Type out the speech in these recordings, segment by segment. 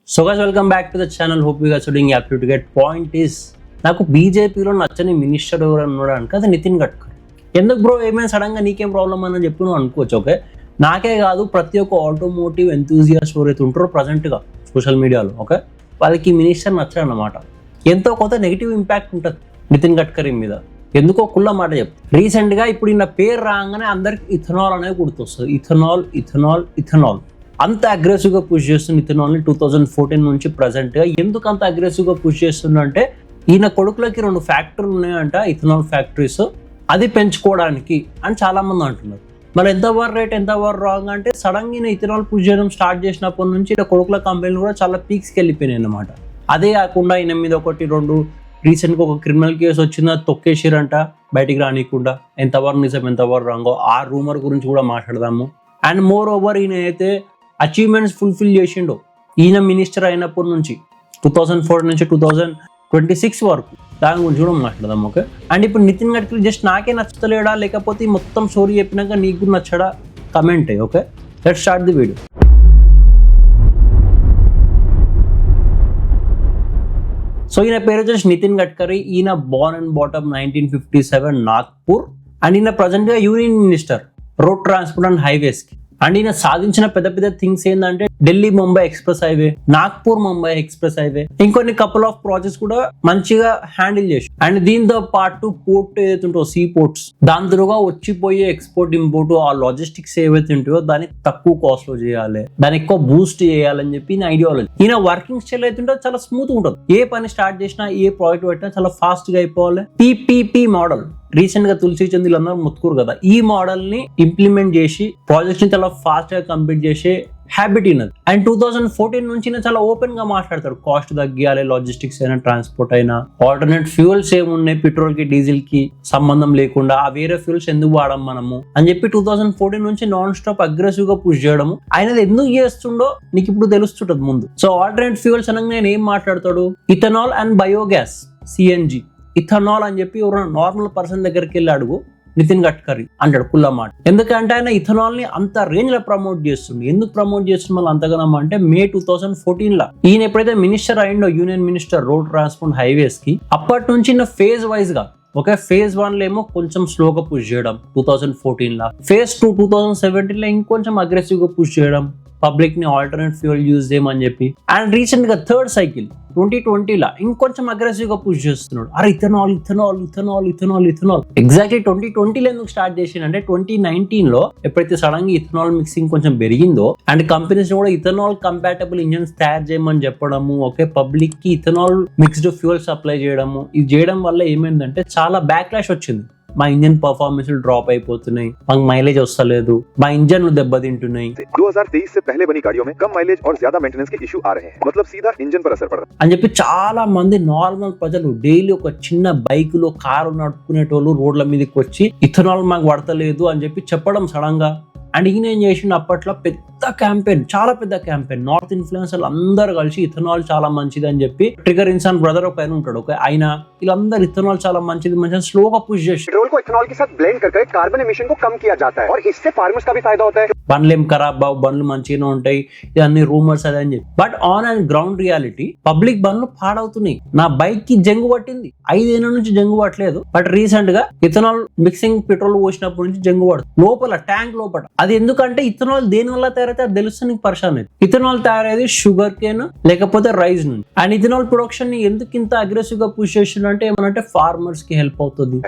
So guys, welcome back to the channel. Hope you guys are doing absolutely great. Point is, నాకు బీజేపీలో నచ్చని minister ఎవరు అన్నాడు అది నితిన్ గడ్కరీ. ఎందుకు బ్రో ఏమైనా సడన్గా నీకేం ప్రాబ్లం అని చెప్పి నువ్వు అనుకోవచ్చు. ఓకే, నాకే కాదు ప్రతి ఒక్క ఆటోమోటివ్ ఎంతూజియాస్ట్ ఎవరైతే ఉంటారో ప్రజెంట్గా సోషల్ మీడియాలో, ఓకే, వాళ్ళకి మినిస్టర్ నచ్చాడనమాట. ఎంతో కొంత నెగిటివ్ ఇంపాక్ట్ ఉంటుంది నితిన్ గడ్కరీ మీద. ఎందుకో కుళ్ళ మాట చెప్తా. రీసెంట్గా ఇప్పుడు ఈయన పేరు రాగానే అందరికి ఇథనాల్ అనేది గుర్తొస్తుంది. ఇథనాల్ ఇథనాల్ ఇథనాల్ అంత అగ్రెసివ్గా పుష్ చేస్తుంది ఇథనాల్ని 2014 నుంచి ప్రజెంట్గా. ఎందుకు అంత అగ్రెసివ్గా పుష్ చేస్తుందంటే ఈయన కొడుకులకి 2 ఫ్యాక్టరీలు ఉన్నాయంట, ఇథనాల్ ఫ్యాక్టరీస్, అది పెంచుకోవడానికి అని చాలా మంది అంటున్నారు. మరి ఎంతవరకు రైట్ ఎంతవరకు రాంగ్ అంటే సడన్గా ఈయన ఇథనాల్ పుష్ చేయడం స్టార్ట్ చేసినప్పటి నుంచి ఈయన కొడుకుల కంపెనీలు కూడా చాలా పీక్స్కి వెళ్ళిపోయినాయి అన్నమాట. అదే కాకుండా ఈయన మీద 1-2 రీసెంట్గా ఒక క్రిమినల్ కేసు వచ్చింది, తొక్కేసిరంట బయటికి రానియకుండా. ఎంతవరకు నిజం ఎంతవరకు రాంగో ఆ రూమర్ గురించి కూడా మాట్లాడదాము. అండ్ మోర్ ఓవర్ ఈయన అయితే అచీవ్మెంట్స్ ఫుల్ఫిల్ చేసిండు ఈయన మినిస్టర్ అయినప్పటి నుంచి 2004 నుంచి 2026 వరకు. దాని గురించి కూడా మాట్లాడదాం. ఓకే, అండ్ ఇప్పుడు నితిన్ గడ్కరీ జస్ట్ నాకే నచ్చలేడా లేకపోతే మొత్తం స్టోరీ చెప్పినాక నీకు కూడా నచ్చడా comment. Okay, let's start the video. So ఈయన పేరు వచ్చేసి నితిన్ గడ్కరీ. ఈయన born and bottom 1957 Nagpur. And ఈయన ప్రజెంట్గా union minister road transport and highways కి. అండ్ ఈయన సాధించిన పెద్ద పెద్ద థింగ్స్ ఏంటంటే Delhi Mumbai expressway, Nagpur Mumbai expressway, ఇంకొన్ని కపుల్ ఆఫ్ ప్రాజెక్ట్స్ కూడా మంచిగా హ్యాండిల్ చేసి. అండ్ దీంతో పాటు పోర్ట్ ఏదైతే ఉంటో సీ పోర్ట్స్, దాని త్రూగా వచ్చిపోయే ఎక్స్పోర్ట్ ఇంపోర్ట్ ఆ లాజిస్టిక్స్ ఏవైతే ఉంటాయో దాన్ని తక్కువ కాస్ట్ లో చేయాలి, దాన్ని ఎక్కువ బూస్ట్ చేయాలని చెప్పి ఈయన ఐడియాలజీ. ఈయన వర్కింగ్ స్టైల్ అయితే ఉంటే చాలా స్మూత్ ఉంటుంది. ఏ పని స్టార్ట్ చేసినా ఏ ప్రాజెక్ట్ పెట్టినా చాలా ఫాస్ట్ గా అయిపోవాలి. PPP మోడల్ రీసెంట్ గా తులసి చందీలు అందరూ ముత్తుకురు కదా, ఈ మోడల్ ని ఇంప్లిమెంట్ చేసి ప్రాజెక్ట్స్ ని చాలా ఫాస్ట్ గా కంప్లీట్ చేసే హ్యాబిట్ ఉన్నది. అండ్ 2014 నుంచి చాలా ఓపెన్ గా మాట్లాడతాడు. కాస్ట్ తగ్గియాలి, లాజిస్టిక్స్ అయినా ట్రాన్స్పోర్ట్ అయినా, ఆల్టర్నేట్ ఫ్యూయల్స్ ఏమున్నాయి పెట్రోల్ కి డీజిల్ కి సంబంధం లేకుండా ఆ వేరే ఫ్యూయల్స్ ఎందుకు వాడడం మనము అని చెప్పి 2014 నుంచి నాన్ స్టాప్ అగ్రెసివ్ గా పుష్ చేయడము. ఆయనది ఎందుకు చేస్తుండో నీకు ఇప్పుడు తెలుస్తుంటది ముందు. సో ఆల్టర్నేట్ ఫ్యూయల్స్ అనగా నేను ఏం మాట్లాడతాడు, ethanol and biogas, CNG, ethanol అని చెప్పి ఎవరైనా నార్మల్ పర్సన్ దగ్గరికి వెళ్ళి అడుగు, నితిన్ గడ్కరీ అంటాడు కుల్ల మాట. ఎందుకంటే ఆయన ఇథనాల్ ని అంత రేంజ్ లో ప్రమోట్ చేస్తుంది. ఎందుకు ప్రమోట్ చేస్తుంది మళ్ళీ అంతగానో అంటే మే 2014 లా ఈయన ఎప్పుడైతే మినిస్టర్ అయిండో, union minister road transport highways కి, అప్పటి నుంచి ఫేజ్ వైజ్ గా, ఓకే, ఫేజ్ 1 లో ఏమో కొంచెం స్లోగా పుష్ చేయడం 2014 లా, ఫేజ్ 2 2017 లో ఇంకొంచెం అగ్రెసివ్ గా పుష్ చేయడం, పబ్లిక్ ని ఆల్టర్నేట్ ఫ్యూయల్ యూజ్ చేయమని చెప్పి. అండ్ రీసెంట్ గా థర్డ్ సైకిల్ 2020 లా ఇంకొంచెం అగ్రెసివ్ గా పుష్ చేస్తున్నాడు. అరే ethanol ethanol ethanol ethanol ethanol. Exactly 2020లో ఎందుకు స్టార్ట్ చేసిందంటే 2019 లో ఎప్పుడైతే సడన్ గా ఇథనాల్ మిక్సింగ్ కొంచెం పెరిగిందో అండ్ కంపెనీస్ కూడా ఇథనాల్ కంపాటబుల్ ఇంజన్స్ తయారు చేయమని చెప్పడము, ఓకే, పబ్లిక్ కి ఇథనాల్ మిక్స్డ్ ఫ్యూయల్ సప్లై చేయడము, ఇది చేయడం వల్ల ఏమైందంటే చాలా బ్యాక్లాష్ వచ్చింది. మా ఇంజన్ పర్ఫార్మెన్స్ డ్రాప్ అయిపోతున్నాయి, మాకు మైలేజ్ వస్తలేదు, మా ఇంజన్ దెబ్బతింటున్నాయి. 2023 से पहले बनी गाड़ियों में कम माइलेज और ज्यादा मेंटेनेंस के इशू आ रहे हैं, मतलब सीधा इंजन पर असर पड़ रहा है అని చెప్పి చాలా మంది నార్మల్ ప్రజలు డైలీ ఒక చిన్న బైక్ లో కారు నడుపుకునేటోళ్ళు రోడ్ల మీదకి వచ్చి ఇథనాల్ మాకు పడతలేదు అని చెప్పి చెప్పడం సడన్ గా. అండ్ ఈయన ఏం చేసిండు, అప్పట్లో పెద్ద క్యాంపెయిన్, చాలా పెద్ద క్యాంపెయిన్, నార్త్ ఇన్ఫ్లుయెన్సర్లు అందరు కలిసి ఇథనాల్ చాలా మంచిది అని చెప్పి, ట్రిగర్ ఇన్సాన్ బ్రదర్ ఒక ఆయన ఉంటాడు, ఓకే, ఆయన వీళ్ళందరూ ఇథనాల్ చాలా మంచిది మంచిది స్లోగా పుష్ చేసి पेट्रोल को इथेनॉल के साथ ब्लेंड करके कार्बन एमिशन को कम किया जाता है और इससे फार्मर्स का भी फायदा होता है. బండ్లు ఏం ఖరాబ్ బావు, బండ్లు మంచిగానే ఉంటాయి, ఇవన్నీ రూమర్స్ అదే అని చెప్పి. But on and ground reality public బండ్లు పాడవుతున్నాయి. నా బైక్ కి జంగు పట్టింది, 5 ఏళ్ళ నుంచి జంగు పట్టలేదు, బట్ రీసెంట్ గా ఇథనాల్ మిక్సింగ్ పెట్రోల్ పోసినప్పటి నుంచి జంగు పడుతుంది లోపల ట్యాంక్ లోపల. అది ఎందుకంటే ఇథనాల్ దేని వల్ల తయారైతే అది తెలుస్తుంది నీకు పరిశాన్ అయితే. ఇథనాల్ తయారైతే షుగర్ కేన్ లేకపోతే రైస్ నుంచి. అండ్ ఇథనాల్ ప్రొడక్షన్ ని ఎందుకు ఇంత అగ్రెసివ్ గా పుష్ చేస్తుందంటే ఏమనంటే ఫార్మర్స్ కి హెల్ప్ అవుతుంది,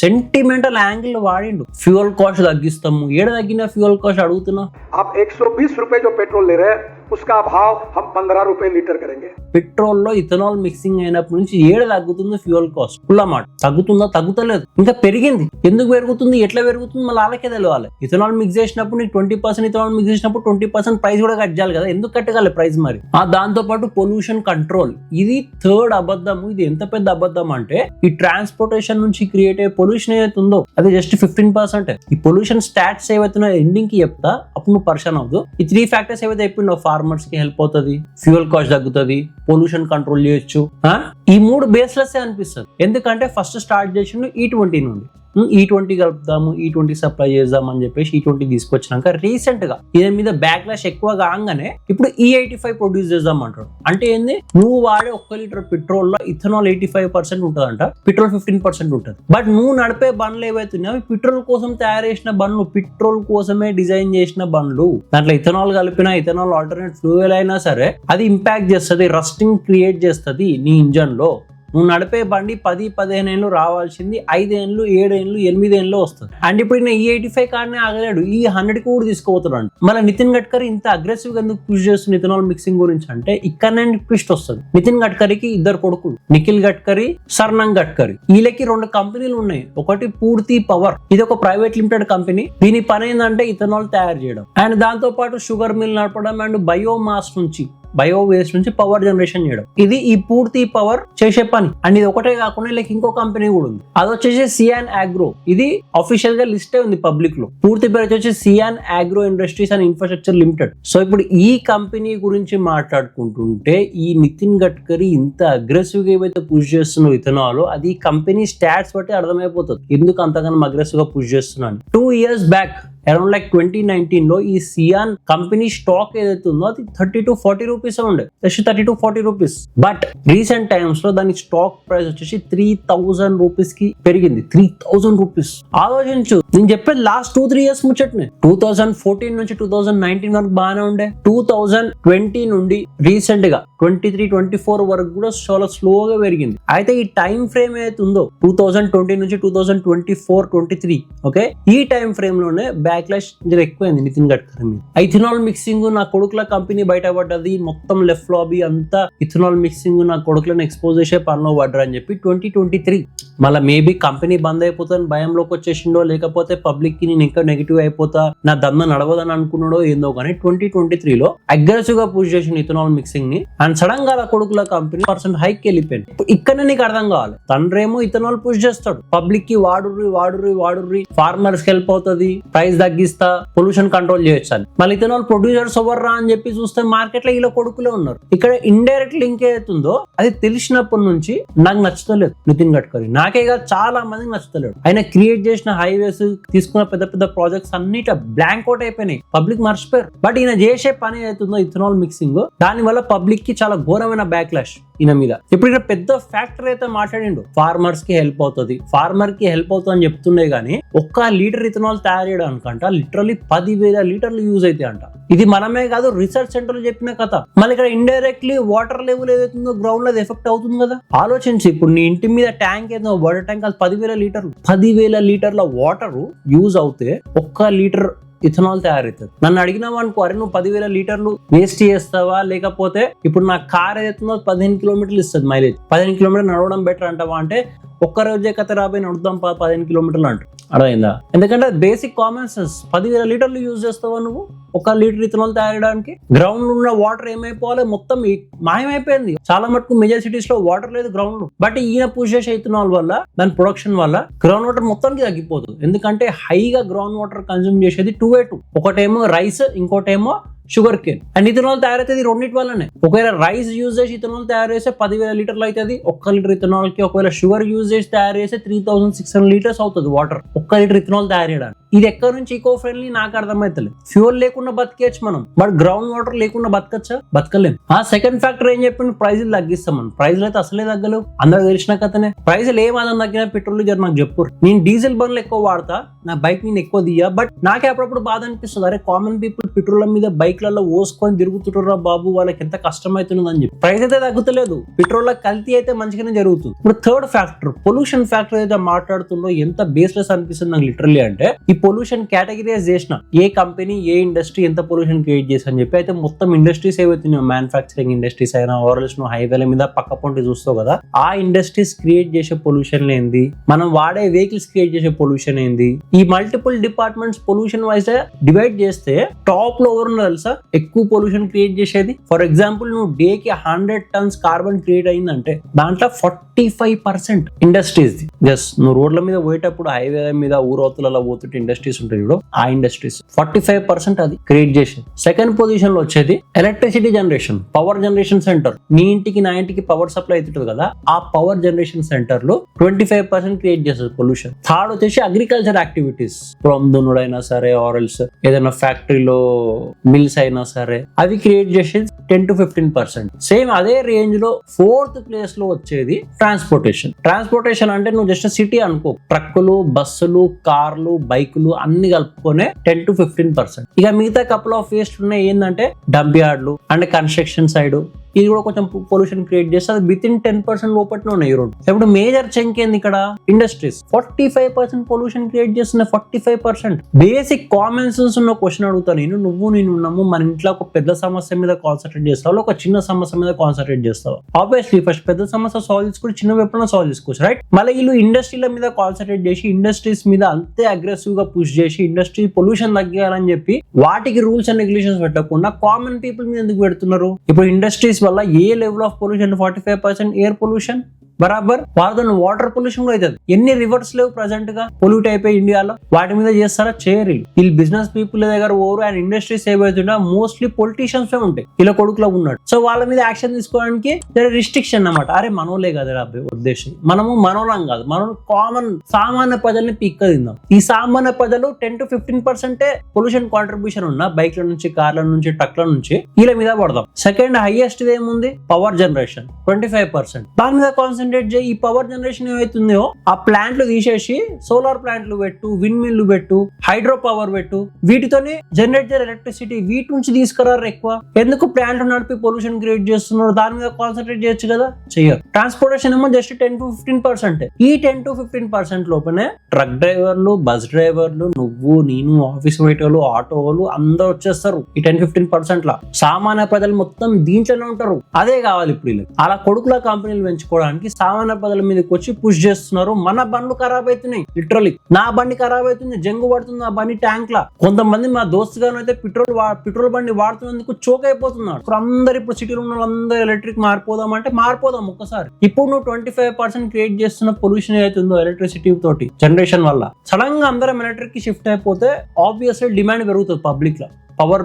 సెంటిమెంటల్ యాంగిల్ వాడిండు. ఫ్యూయల్ కాస్ట్ తగ్గిస్తాము, ఏడ తగ్గిన ఫ్యూయల్ కాస్ట్ అడుగుతున్నా. आप 120 रुपए जो पेट्रोल ले रहे हैं उसका भाव हम 15 रुपए लीटर करेंगे. పెట్రోల్ లో ఇథనాల్ మిక్సింగ్ అయినప్పటి నుంచి ఏడ తగ్గుతుంది ఫ్యూయల్ కాస్ట్? మాట తగ్గుతుందా? తగ్గుతలేదు, ఇంకా పెరిగింది. ఎందుకు పెరుగుతుంది, ఎట్లా పెరుగుతుంది మళ్ళీ వాళ్ళకే తెలియాలి. ఇథనాల్ మిక్స్ చేసినప్పుడు నీకు 20% ఇథనాల్ మిక్స్ చేసినప్పుడు 20% ప్రైస్ కూడా కట్ చేయాలి కదా, ఎందుకు కట్టగల ప్రైస్ మరి. దాంతో పాటు పొల్యూషన్ కంట్రోల్, ఇది థర్డ్ అబద్ధము. ఇది ఎంత పెద్ద అబద్ధం అంటే ఈ ట్రాన్స్పోర్టేషన్ నుంచి క్రియేట్ అయ్యే పొల్యూషన్ ఏదైతే ఉందో అది జస్ట్ 15%. ఈ పొల్యూషన్ స్టాట్స్ ఏవైతే ఎండింగ్ కి చెప్తా అప్పుడు నువ్వు పర్సన్ అవ్వదు. ఈ 3 ఫ్యాక్టర్స్ ఏవైతే చెప్పిండో, ఫార్మర్స్ కి హెల్ప్ అవుతుంది, ఫ్యూయల్ కాస్ట్ తగ్గుతుంది, పొల్యూషన్ కంట్రోల్ చేయొచ్చు, ఈ 3 బేస్లెస్ అనిపిస్తుంది. ఎందుకంటే ఫస్ట్ స్టార్ట్ చేసిండు E20 నుండి. E20 కలుపుదాము, E20 సప్లై చేద్దాం అని చెప్పేసి E20 తీసుకొచ్చినాక రీసెంట్ గా దీని మీద బ్యాక్లాష్ ఎక్కువ కాగానే ఇప్పుడు E85 ప్రొడ్యూస్ చేద్దాం అంటాడు. అంటే ఏంది, నువ్వు వాడే 1 లీటర్ పెట్రోల్ లో ఇథనాల్ 85% ఉంటుందంట, పెట్రోల్ 15% ఉంటుంది. బట్ నువ్వు నడిపే బండ్లు ఏవైతున్నాయి పెట్రోల్ కోసం తయారు చేసిన బండ్లు, పెట్రోల్ కోసమే డిజైన్ చేసిన బండ్లు. దాంట్లో ఇథనాల్ కలిపిన ఇథనాల్ ఆల్టర్నేట్ ఫ్యూయల్ అయినా సరే అది ఇంపాక్ట్ చేస్తుంది, రస్టింగ్ క్రియేట్ చేస్తుంది నీ ఇంజన్ లో. నువ్వు నడిపే బండి 10-15 ఏళ్ళు రావాల్సింది 5 ఏళ్ళు 7 ఏళ్ళు 8 ఏళ్ళు వస్తుంది. అండ్ ఇప్పుడు నేను E85 కార్నే ఆగలేడు, E100 కూడా తీసుకోబోతున్నాడు. మళ్ళీ నితిన్ గడ్కరీ ఇంత అగ్రెసివ్ గా ఎందుకు పుష్ చేస్తుంది ఇథనాల్ మిక్సింగ్ గురించి అంటే ఇక్కడనే ట్విస్ట్ వస్తుంది. నితిన్ గడ్కరీకి 2 కొడుకులు, నిఖిల్ గడ్కరీ, సర్నంగ్ గడ్కరీ. వీళ్ళకి 2 కంపెనీలు ఉన్నాయి. ఒకటి పూర్తి పవర్, ఇది ఒక ప్రైవేట్ లిమిటెడ్ కంపెనీ. దీని పని ఏంటంటే ఇథనాల్ తయారు చేయడం అండ్ దాంతో పాటు షుగర్ మిల్ నడపడం అండ్ బయోమాస్ నుంచి బయో వేస్ట్ నుంచి పవర్ జనరేషన్ చేయడం. ఇది ఈ పూర్తి పవర్ చేసే పని. అండ్ ఇది ఒకటే కాకుండా లైక్ ఇంకో కంపెనీ కూడా ఉంది, అది వచ్చేసి సియాన్ అగ్రో. ఇది అఫీషియల్ గా లిస్టే ఉంది పబ్లిక్ లో. పూర్తి పేరు వచ్చేసి cyan agro industries and infrastructure limited. So ఇప్పుడు ఈ కంపెనీ గురించి మాట్లాడుకుంటుంటే ఈ నితిన్ గడ్కరీ ఇంత అగ్రెసివ్ గా ఏవైతే పుష్ చేస్తున్నారో ఇథనాల్, అది కంపెనీ స్టాట్స్ బట్టి అర్థమైపోతుంది ఎందుకు అంతగానో అగ్రెసివ్ గా పుష్ చేస్తున్నాను. 2 years బ్యాక్ అరౌండ్ లైక్ 2019 లో ఈ సియాన్ కంపెనీ స్టాక్ ఏదైతే ఉందో అది 30-40 రూపీస్ ఉండే, just 30-40 rupees. But recent times లో దాని స్టాక్ ప్రైస్ వచ్చేసి 3000 రూపీస్ కి పెరిగింది. 3000 రూపీస్. ఆలోచించు, నేను చెప్పేది లాస్ట్ 2-3 years ముచ్చట్నే. 2014 నుంచి 2019 వరకు బాగానే ఉండే, 2020 నుండి రీసెంట్ గా 23-24 వరకు కూడా చాలా స్లోగా పెరిగింది. అయితే ఈ టైం ఫ్రేమ్ ఏదైతే ఉందో 2020 నుంచి 2024-23 ఓకే, ఈ టైం ఫ్రేమ్ లోనే బ్యాక్లాష్ ఎక్కువైంది నితిన్ గడ్కరీ మీద. ఇథనాల్ మిక్సింగ్ నా కొడుకుల కంపెనీ బయటపడ్డది, మొత్తం లెఫ్ట్ లాబీ అంతా ఇథనాల్ మిక్సింగ్ నా కొడుకులను ఎక్స్పోజ్ చేసే పనిలో పడ్డరు అని చెప్పి 2023 మళ్ళీ మేబీ కంపెనీ బంద్ అయిపోతాను భయంలోకి వచ్చేసిండో, లేకపోతే పబ్లిక్ కి నేను ఇంకా నెగిటివ్ అయిపోతా, నా దంద నడవదని అనుకున్నాడో ఏందో కానీ 2023 లో అగ్రెసివ్ గా పుష్ చేసిన ఇథనాల్ మిక్సింగ్ ని అండ్ సడన్ గా కొడుకుల కంపెనీ % హైక్ వెళ్ళిపోయింది. ఇక్కడనే నీకు అర్థం కావాలి, తండ్రేమో ఇథనాల్ పుష్ చేస్తాడు, పబ్లిక్ కి వాడుర్రి ఫార్మర్స్ కి హెల్ప్ అవుతుంది, ప్రైస్ తగ్గిస్తా, పొల్యూషన్ కంట్రోల్ చేయొచ్చు అని. మళ్ళీ ఇథనాల్ ప్రొడ్యూసర్స్ ఎవర్రా అని చెప్పి చూస్తే మార్కెట్ లో ఇలా కొడుకులే ఉన్నారు. ఇక్కడ ఇండైరెక్ట్ లింక్ ఏదైతుందో అది తెలిసినప్పటి నుంచి నాకు నచ్చుతలేదు నితిన్ గడ్కరీ. నాకే కాదు చాలా మందికి నచ్చుతలేడు. ఆయన క్రియేట్ చేసిన హైవేస్, తీసుకున్న పెద్ద పెద్ద ప్రాజెక్ట్స్ అన్నిట బ్లాంక్ అవుట్ అయిపోయినాయి, పబ్లిక్ మర్చిపోయారు. బట్ ఈయన చేసే పని ఏదైతుందో ఇథనాల్ మిక్సింగ్, దాని వల్ల పబ్లిక్ కి చాలా ఘోరమైన బ్యాక్లాష్ ఈయన మీద. ఇప్పుడు ఇక్కడ పెద్ద ఫ్యాక్టర్ అయితే మాట్లాడిండు, ఫార్మర్స్ కి హెల్ప్ అవుతుంది, ఫార్మర్ కి హెల్ప్ అవుతుంది అని చెప్తుండే గానీ 1 లీటర్ ఇథనాల్ తయారు చేయడానికంట లిటరల్లీ 10,000 లీటర్లు యూజ్ అయితే అంట. ఇది మనమే కాదు, రీసెర్చ్ సెంటర్ చెప్పిన కథ. మళ్ళీ ఇక్కడ ఇండైరెక్ట్లీ వాటర్ లెవెల్ ఏదైతుందో గ్రౌండ్ లో ఎఫెక్ట్ అవుతుంది కదా. ఆలోచించి, ఇప్పుడు నీ ఇంటి మీద ట్యాంక్ ఏదో వాటర్ ట్యాంక్, అది 10,000 లీటర్లు. 10,000 లీటర్ల వాటర్ యూజ్ అవుతే 1 లీటర్ ఇథనాల్ తయారవుతుంది. నన్ను అడిగినావు అనుకో, అరే నువ్వు 10,000 లీటర్లు వేస్ట్ చేస్తావా, లేకపోతే ఇప్పుడు నా కార్ ఏదైతుందో 15 కిలోమీటర్లు ఇస్తుంది మైలేజ్, 15 కిలోమీటర్లు నడవడం బెటర్ అంటావా అంటే ఒక్క రోజే కథ రాబోయి నడుద్దాం 15 కిలోమీటర్లు అంట. అర్థమైందా? ఎందుకంటే బేసిక్ కామన్ సెన్స్. 10,000 లీటర్లు యూజ్ చేస్తావా నువ్వు 1 లీటర్ ఇథనాల్ తయారడానికి? గ్రౌండ్ ఉన్న వాటర్ ఏమైపోవాలి, మొత్తం మాయమైపోయింది. చాలా మటుకు మేజర్ సిటీస్ లో వాటర్ లేదు గ్రౌండ్ లో. బట్ ఈయన పుష్ చేసే ఇథనాల్ వల్ల, దాని ప్రొడక్షన్ వల్ల గ్రౌండ్ వాటర్ మొత్తానికి తగ్గిపోతుంది. ఎందుకంటే హైగా గ్రౌండ్ వాటర్ కన్జ్యూమ్ చేసేది 2 ఒకటేమో రైస్, ఇంకోటేమో షుగర్ కేన్. అండ్ ఇథనాల్ తయారైతుంది రెండింటి వల్లనే. ఒకవేళ రైస్ యూజ్ చేసి ఇథనాల్ తయారు చేస్తే 10,000 లీటర్లు అవుతుంది 1 లీటర్ ఇథనాల్ కి. ఒకవేళ షుగర్ యూజ్ చేసి తయారు చేస్తే 3600 లీటర్స్ అవుతుంది వాటర్ 1 లీటర్ ఇథనాల్ తయారు చేయడానికి. ఇది ఎక్కడి నుంచి ఈకో ఫ్రెండ్లీ నాకు అర్థమైతలేదు. ఫ్యూయల్ లేకుండా బతికేయచ్చు మనం, బట్ గ్రౌండ్ వాటర్ లేకుండా బతకచ్చా? బతకలేం. ఆ సెకండ్ ఫ్యాక్టర్ ఏం చెప్పింది, ప్రైజులు తగ్గిస్తాం మనం. ప్రైజులు అయితే అసలే తగ్గలేవు, అందరూ తెలిసిన కథనే. ప్రైజులు ఏమాదం తగ్గినా పెట్రోల్ జర నాకు చెప్పు. నేను డీజిల్ బండ్లు ఎక్కువ వాడతా, నా బైక్ నేను ఎక్కువ దియ్యా, బట్ నాకే అప్పుడప్పుడు బాధ అనిపిస్తుంది, అరే కామన్ పీపుల్ పెట్రోల్ మీద బైక్లలో ఓసుకొని తిరుగుతుంటారా బాబు, వాళ్ళకి ఎంత కష్టమవుతున్నది అని చెప్పి. ప్రైస్ అయితే తగ్గుతలేదు, పెట్రోల్ కల్తీ అయితే మంచిగానే జరుగుతుంది. ఇప్పుడు థర్డ్ ఫ్యాక్టర్ పొల్యూషన్ ఫ్యాక్టర్ అయితే మాట్లాడుతుందో ఎంత బేస్లెస్ అనిపిస్తుంది నాకు లిటరల్లీ. అంటే ఈ పొల్యూషన్ కేటగిరైజ్ చేసిన ఏ కంపెనీ ఏ ఇండస్ట్రీ ఎంత పొల్యూషన్ క్రియేట్ చేసి అని చెప్పి. అయితే మొత్తం ఇండస్ట్రీస్ ఏవైతున్నాయో మ్యానుఫ్యాక్చరింగ్ ఇండస్ట్రీస్ అయినా ఓవరాల్స్ నువ్వు హైవేల మీద పక్క పొంటి చూస్తావు కదా, ఆ ఇండస్ట్రీస్ క్రియేట్ చేసే పొల్యూషన్ ఏంది, మనం వాడే వెహికల్స్ క్రియేట్ చేసే పొల్యూషన్ ఏంది, ఈ multiple departments pollution wise divide చేస్తే టాప్ లో ఎవరు తెలుసా ఎక్కువ పొల్యూషన్ క్రియేట్ చేసేది? ఫర్ ఎగ్జాంపుల్ నువ్వు డేకి 100 tons కార్బన్ క్రియేట్ అయిందంటే దాంట్లో 45% ఇండస్ట్రీస్. జస్ట్ నువ్వు రోడ్ల మీద పోయేటప్పుడు హైవే మీద ఊరవతులలో పోతుంటే ఇండస్ట్రీస్ ఉంటాయి చూడు, ఆ ఇండస్ట్రీస్ 45% అది క్రియేట్ చేసి. సెకండ్ పొజిషన్ లో వచ్చేది electricity generation, power generation centre. నీ ఇంటికి నా ఇంటికి పవర్ సప్లై అవుతుంటుంది కదా, ఆ పవర్ జనరేషన్ సెంటర్ లో 25% క్రియేట్ చేస్తుంది పొల్యూషన్. థర్డ్ వచ్చేసి అగ్రికల్చర్ యాక్టివిటీస్, పొలం దున్నుడైనా సరే ఆరల్స్ ఏదైనా ఫ్యాక్టరీలో మిల్స్ అయినా సరే అవి క్రియేట్ చేసేది 10 to 15%. సేమ్ అదే రేంజ్ లో ఫోర్త్ ప్లేస్ లో వచ్చేది ట్రాన్స్పోర్టేషన్ అంటే నువ్వు జస్ట్ సిటీ అనుకో, ట్రక్కులు, బస్సులు, కార్లు, బైకులు అన్ని కలుపుకొనే 10 to 15%. ఇక మిగతా కపుల్ ఆఫ్ వేస్ట్ ఉన్నాయి ఏంటంటే డంప్ యార్డ్లు అంటే కన్స్ట్రక్షన్ సైడ్, ఇది కూడా కొంచెం పొల్యూషన్ క్రియేట్ చేస్తే అది విత్ ఇన్ 10% లోపట్నే ఉన్నాయి ఈ రోడ్. ఇప్పుడు మేజర్ చెంక్ ఏంది ఇక్కడ ఇండస్ట్రీస్, 45% పొల్యూషన్ క్రియేట్ చేస్తున్న 45%. బేసిక్ కామన్ సెన్స్ ఉన్న క్వశ్చన్ అడుగుతా నేను, నేను ఉన్నాము మన ఇంట్లో ఒక పెద్ద సమస్య మీద కాన్సన్ట్రేట్ చేస్తావు, ఒక చిన్న సమస్య మీద కాన్సన్ట్రేట్ చేస్తావు. ఆబ్వియస్లీ ఫస్ట్ పెద్ద సమస్య సాల్వ్ చేసుకుని చిన్న ఎప్పుడైనా సాల్వ్ చేసుకోవచ్చు, రైట్? మళ్ళీ వీళ్ళు ఇండస్ట్రీల మీద కాన్సన్ట్రేట్ చేసి ఇండస్ట్రీస్ మీద అంతే అగ్రెసివ్ గా పుష్ చేసి ఇండస్ట్రీ పొల్యూషన్ తగ్గాలని చెప్పి వాటికి రూల్స్ అండ్ రెగ్యులేషన్స్ పెట్టకుండా కామన్ పీపుల్ మీద ఎందుకు పెడుతున్నారు? ఇప్పుడు ఇండస్ట్రీస్ వల్ల ఏ level of pollution 45% air pollution బరాబర్, వాళ్ళతో వాటర్ పొల్యూషన్ కూడా అవుతుంది. ఎన్ని రివర్స్ లేవు ప్రజెంట్ గా పొల్యూట్ అయిపోయి ఇండియాలో, వాటి మీద చేస్తారా? చేయరు. వీళ్ళు బిజినెస్ పీపుల్ దగ్గర ఓవర్ అండ్ ఇండస్ట్రీస్ ఏవైతుంటే మోస్ట్లీ పొలిటీషియన్స్ ఉంటాయి, ఇలా కొడుకులో ఉన్నాడు. సో వాళ్ళ మీద యాక్షన్ తీసుకోవడానికి రిస్ట్రిక్షన్ అన్నమాట. అరే మనోలే కదా అబ్బాయి ఉద్దేశం, మనము మనోలం కాదు, మనం కామన్ సామాన్య ప్రజల్ని పిక్క తిందాం. ఈ సామాన్య ప్రజలు 10 to 15% పొల్యూషన్ కాంట్రిబ్యూషన్ ఉన్న బైక్ల నుంచి, కార్ల నుంచి, ట్రక్ల నుంచి వీళ్ళ మీద పడదాం. సెకండ్ హైయెస్ట్ ఏముంది? Power generation 25%. దాని మీద కాన్సెప్ట్ ఈ పవర్ జనరేషన్ ఏమైతుందో ఆ ప్లాంట్లు తీసేసి సోలార్ ప్లాంట్లు పెట్టు, విండ్ మిల్లు పెట్టు, హైడ్రో పవర్ పెట్టు, వీటితోనే జనరేట్ చేసే ఎలక్ట్రిసిటీ వీటి నుంచి తీసుకురారు ఎక్కువ. ఎందుకు ప్లాంట్లు నడిపి పొల్యూషన్ క్రియేట్ చేస్తున్నారు? దాని మీద కాన్సన్ట్రేట్ చేయొచ్చు కదా, చెయ్యరు. ట్రాన్స్పోర్టేషన్ ఏమో జస్ట్ 10 to 15%. ఈ 10 to 15% లోపలనే ట్రక్ డ్రైవర్లు, బస్ డ్రైవర్లు, నువ్వు నేను, ఆఫీస్ పోయేటోళ్ళు, ఆటో వాళ్ళు అందరూ వచ్చేస్తారు ఈ 10-15% లా. సామాన్య ప్రజలు మొత్తం దీంట్లోనే ఉంటారు. అదే కావాలి ఇప్పుడు వీళ్ళకి. అలా కొడుకుల కంపెనీలు పెంచుకోవడానికి సామాన్య ప్రజల మీదకి వచ్చి పుష్ చేస్తున్నారు. మన బండ్లు ఖరాబ్ అవుతున్నాయి, లిటరలీ నా బండి ఖరాబ్ అవుతుంది, జంగు పడుతుంది ఆ బండి ట్యాంక్ లా. కొంతమంది మా దోస్తుగాను అయితే పెట్రోల్ బండి వాడుతున్నందుకు చోక్ అయిపోతున్నాడు. ఇప్పుడు అందరు ఇప్పుడు సిటీలో ఉన్న వాళ్ళందరూ ఎలక్ట్రిక్ మారిపోదాం అంటే మారిపోదాం ఒక్కసారి. ఇప్పుడు నువ్వు 25% క్రియేట్ చేస్తున్న పొల్యూషన్ ఏదైతుందో ఎలక్ట్రిసిటీ తోటి జనరేషన్ వల్ల సడన్ గా అందరం ఎలక్ట్రిక్ కి షిఫ్ట్ అయిపోతే ఆబ్వియస్లీ డిమాండ్ పెరుగుతుంది పబ్లిక్ లో. పవర్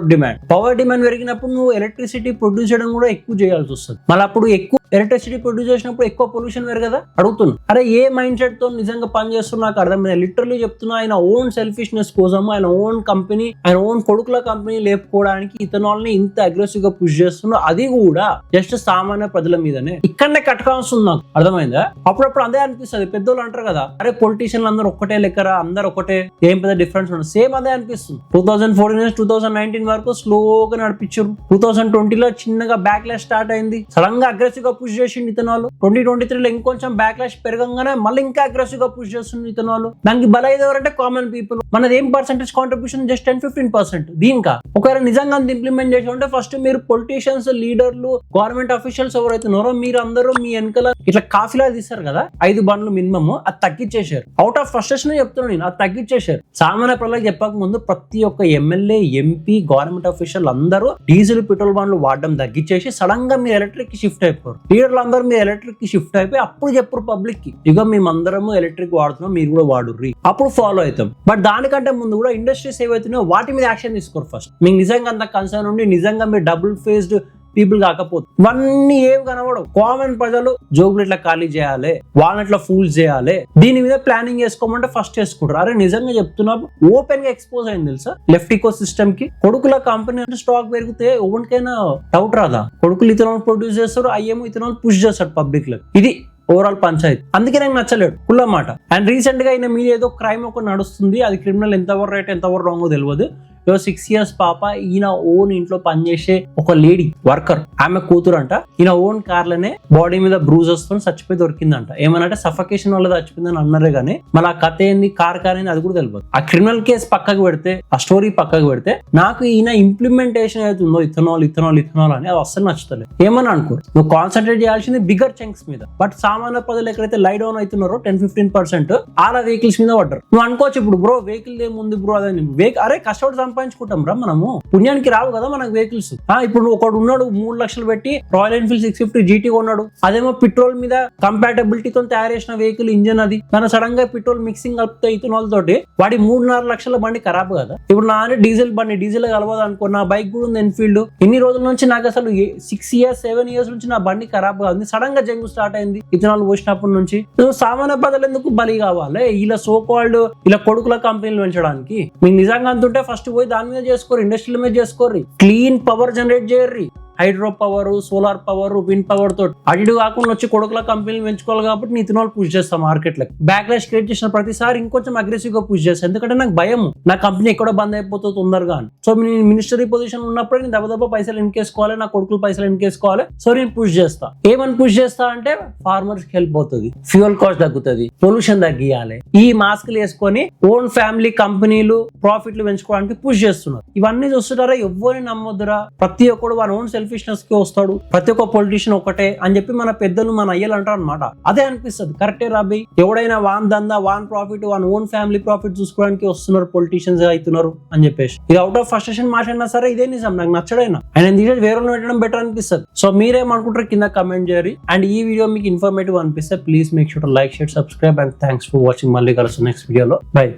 డిమాండ్ పెరిగినప్పుడు నువ్వు ఎలక్ట్రిసిటీ ప్రొడ్యూస్ చేయడం కూడా ఎక్కువ చేయాల్సి వస్తుంది. మళ్ళీ అప్పుడు ఎక్కువ ఎలక్ట్రిసిటీ ప్రొడ్యూస్ చేసినప్పుడు ఎక్కువ పొల్యూషన్ వేరు కదా. అడుగుతున్నా, అరే ఏ మైండ్ సెట్ తో నిజంగా పని చేస్తున్నా నాకు అర్థమైంది. లిటరలీ చెప్తున్నా, ఆయన ఓన్ సెల్ఫిష్నెస్ కోసం, ఆయన ఓన్ కంపెనీ, ఆయన ఓన్ కొడుకుల కంపెనీ లేపుకోవడానికి ఇథనాల్ ని ఇంత అగ్రెసివ్ గా పుష్ చేస్తున్నా, అది కూడా జస్ట్ సామాన్య ప్రజల మీదనే. ఇక్కడనే కట్కాల్సింది నాకు అర్థమైందా. అప్పుడప్పుడు అదే అనిపిస్తుంది. పెద్దోళ్ళు అంటారు కదా, అరే పొలిటీషియన్లు అందరూ ఒక్కటే లెక్కరా, అందరు ఒకటే, ఏం పెద్ద డిఫరెన్స్ ఉండదు. సేమ్ అదే అనిపిస్తుంది. 2014 2019 వరకు స్లోగా నడిపించారు. 2020లో చిన్నగా బ్యాక్ లాష్ స్టార్ట్ అయింది, సడన్ గా అగ్రెసివ్ గా పుష్ చేసింది ఇథనాల్. 2023లో ఇంకొంచెం బ్యాక్ లాష్ పెరగంగానే మళ్ళీ ఇంకా అగ్రెసివ్ గా పుష్ చేస్తుంది ఇథనాల్. దానికి బలైదు ఎవరంటే కామన్ పీపుల్. మనది ఏం పర్సెంటేజ్ కాంట్రిబ్యూషన్? జస్ట్ 10-15%. దీనికా ఒకవేళ నిజంగా ఇంప్లిమెంట్ చేసి ఉంటే ఫస్ట్ మీరు పొలిటీషియన్స్, లీడర్లు, గవర్నమెంట్ అఫీషియల్స్ ఎవరైతున్నారో మీరు అందరూ మీ వెనకాల ఇట్లా కాఫీలా తీస్తారు కదా 5 బండ్లు మినిమమ్, అది తగ్గించేశారు. అవుట్ ఆఫ్ ఫ్రస్ట్రేషన్ చెప్తున్నాను నేను, అది తగ్గించేశారు. సామాన్య ప్రజలకు చెప్పక ముందు ప్రతి ఒక్క ఎమ్మెల్యే, ఎంపీ, గవర్నమెంట్ అఫీషియల్ అందరూ డీజిల్, పెట్రోల్ బండ్లు వాడడం తగ్గించేసి సడన్ గా మీరు ఎలక్ట్రిక్ కి షిఫ్ట్ అయిపోరు. లీడర్లు అందరూ మీరు ఎలక్ట్రిక్ కి షిఫ్ట్ అయిపోయి అప్పుడు చెప్పరు పబ్లిక్ కి, ఇక మేమందరము ఎలక్ట్రిక్ వాడుతున్నాం, మీరు కూడా వాడుర్రి, అప్పుడు ఫాలో అవుతాం. బట్ దానికంటే ముందు కూడా ఇండస్ట్రీస్ ఏవైతున్నాయో వాటి మీద యాక్షన్ తీసుకోరు. ఫస్ట్ మీకు నిజంగా అంత కన్సర్న్ ఉండి నిజంగా మీరు డబుల్ ఫేస్డ్ పీపుల్ కాకపోతే ఇవన్నీ ఏవి కనబడవు. కామన్ ప్రజలు జోబులు ఇట్లా ఖాళీ చేయాలి, వాళ్ళని ఇట్లా ఫూల్స్ చేయాలి, దీని మీద ప్లానింగ్ చేసుకోమంటే ఫస్ట్ చేసుకుంటారు. అరే నిజంగా చెప్తున్నా, ఓపెన్ గా ఎక్స్పోజ్ అయింది తెలుసా లెఫ్ట్ ఈకో సిస్టమ్ కి. కొడుకుల కంపెనీ అంటే స్టాక్ పెరిగితే ఎవరికైనా డౌట్ రాదా? కొడుకులు ఇథనాల్ ప్రొడ్యూస్ చేస్తారు, అయ్యేమో ఇథనాల్ పుష్ చేస్తాడు పబ్లిక్ లో. ఇది ఓవరాల్ పంచాయతీ. అందుకే నాకు నచ్చలేడు కుల్ల మాట. అండ్ రీసెంట్ గా ఆయన మీద ఏదో క్రైమ్ ఒక నడుస్తుంది, అది క్రిమినల్ ఎంతవరకు రైట్ ఎంతవరకు రాంగో తెలియదు. 6 years పాప, ఈయన ఓన్ ఇంట్లో పనిచేసే ఒక లేడీ వర్కర్, ఆమె కూతురు అంట, ఈయన ఓన్ కార్లనే బాడీ మీద బ్రూజెస్ తో చచ్చిపోయి దొరికిందంట. ఏమనంటే సఫకేషన్ వల్ల చచ్చిపోయిందని అన్నారే గానీ మళ్ళీ ఆ కథ ఏంది, కార్ ఏంది అది కూడా తెలియదు. ఆ క్రిమినల్ కేసు పక్కకు పెడితే, ఆ స్టోరీ పక్కకు పెడితే, నాకు ఈయన ఇంప్లిమెంటేషన్ అవుతుందో ఇథనాల్ అని అది అస్సలు నచ్చుతలేదు. ఏమని అనుకో, నువ్వు కాన్సన్ట్రేట్ చేయాల్సింది బిగ్గర్ చంక్స్ మీద. బట్ సామాన్య ప్రజలు ఎక్కడైతే లై డౌన్ అవుతున్నారో 10-15% అలా వెహికల్స్ మీద పడ్డారు. నువ్వు అనుకోవచ్చు ఇప్పుడు బ్రో వెహికల్ ఏముంది బ్రో, అదే అరే కష్టపడి సంపాదించుకుంటాం రా మనము, పుణ్యానికి రావు కదా మనకు వెహికల్స్. ఇప్పుడు ఒకడు ఉన్నాడు 3 లక్షలు పెట్టి రాయల్ ఎన్ఫీల్డ్ 650 GT కొన్నాడు, అదేమో పెట్రోల్ మీద కంపాటబిలిటీతో తయారు చేసిన వెహికల్ ఇంజన్ అది, కానీ సడన్ గా పెట్రోల్ మిక్సింగ్ కలిపితే ఇథనాల్ తోటి వాడి 3.5 లక్షల బండి ఖరాబ్ కదా. ఇప్పుడు నా డీజిల్ బండి, డీజిల్ కలవదు అనుకో, నా బైక్ కూడా ఉంది ఎన్ఫీల్డ్, ఇన్ని రోజుల నుంచి నాకు అసలు 6 ఇయర్స్ 7 ఇయర్స్ నుంచి నా బండి ఖరాబ్ కాదు, సడన్ గా జంగు స్టార్ట్ అయింది ఇథనాల్ పోసినప్పటి నుంచి. సామాన్య ప్రజలు ఎందుకు బలి కావాలి ఇలా సో కాల్డ్ ఇలా కొడుకుల కంపెనీలు పెంచడానికి? మీకు నిజంగా అంతుంటే ఫస్ట్ పోయి దాని మీద చేసుకోరు, ఇండస్ట్రీల మీద చేసుకోర్రి, క్లీన్ పవర్ జనరేట్ చేయర్రి, hydro power, solar power, wind power తోటి అటు కాకుండా వచ్చి కొడుకుల కంపెనీలు పెంచుకోవాలి. కాబట్టి నేను ఇథనాల్ పుష్ చేస్తాను మార్కెట్లకు. బ్యాక్లాష్ క్రియేట్ చేసిన ప్రతిసారి ఇంకొంచెం అగ్రెసివ్ గా పుష్ చేస్తాను, ఎందుకంటే నాకు భయం నా కంపెనీ ఎక్కడ బంద్ అయిపోతుంది తొందరగా అని. సో నేను మినిస్టరీ పొజిషన్ ఉన్నప్పుడు నేను దెబ్బ పైసలు ఎన్కేసుకోవాలి, నా కొడుకులు పైసలు ఎన్కేసుకోవాలి. సో నేను పుష్ చేస్తా. ఏమని పుష్ చేస్తా అంటే ఫార్మర్స్ కి హెల్ప్ అవుతుంది, ఫ్యూయల్ కాస్ట్ తగ్గుతుంది, పొల్యూషన్ తగ్గియాలి, ఈ మాస్క్లు వేసుకొని ఓన్ ఫ్యామిలీ కంపెనీలు ప్రాఫిట్లు పెంచుకోవడానికి పుష్ చేస్తున్నారు. ఇవన్నీ చూస్తుంటారా, ఎవరిని నమ్మొద్దురా, ప్రతి ఒక్కడు వాన్ ఓన్ సెల్ఫిష్నెస్ కి వస్తాడు, ప్రతి ఒక్క పొలిటీషియన్ ఒకటే అని చెప్పి మన పెద్దలు మన అయ్యలు అంటారు అనమాట. అదే అనిపిస్తుంది, కరెక్టే రాబీ, ఎవడైనా వాన్ దందా, one profit, one own family profit చూసుకోవడానికి వస్తున్నారు పొలిటీషియన్స్ అవుతున్నారు అని చెప్పేసి. ఇది అవుట్ ఆఫ్ ఫ్రస్ట్రేషన్ మాట్లాడినా సరే ఇదే నిజం, నాకు నచ్చడైనా ఆయన తీసేసి వేరే పెట్టడం బెటర్ అనిపిస్తుంది. సో మీరేమనుకుంటారు కింద కమెంట్ చేయరు. అండ్ ఈ వీడియో మీకు ఇన్ఫర్మేటివ్ అనిపిస్తే please make sure to like, share, subscribe. And thanks for watching. మళ్ళీ కలుస్తాను నెక్స్ట్ వీడియోలో. బై.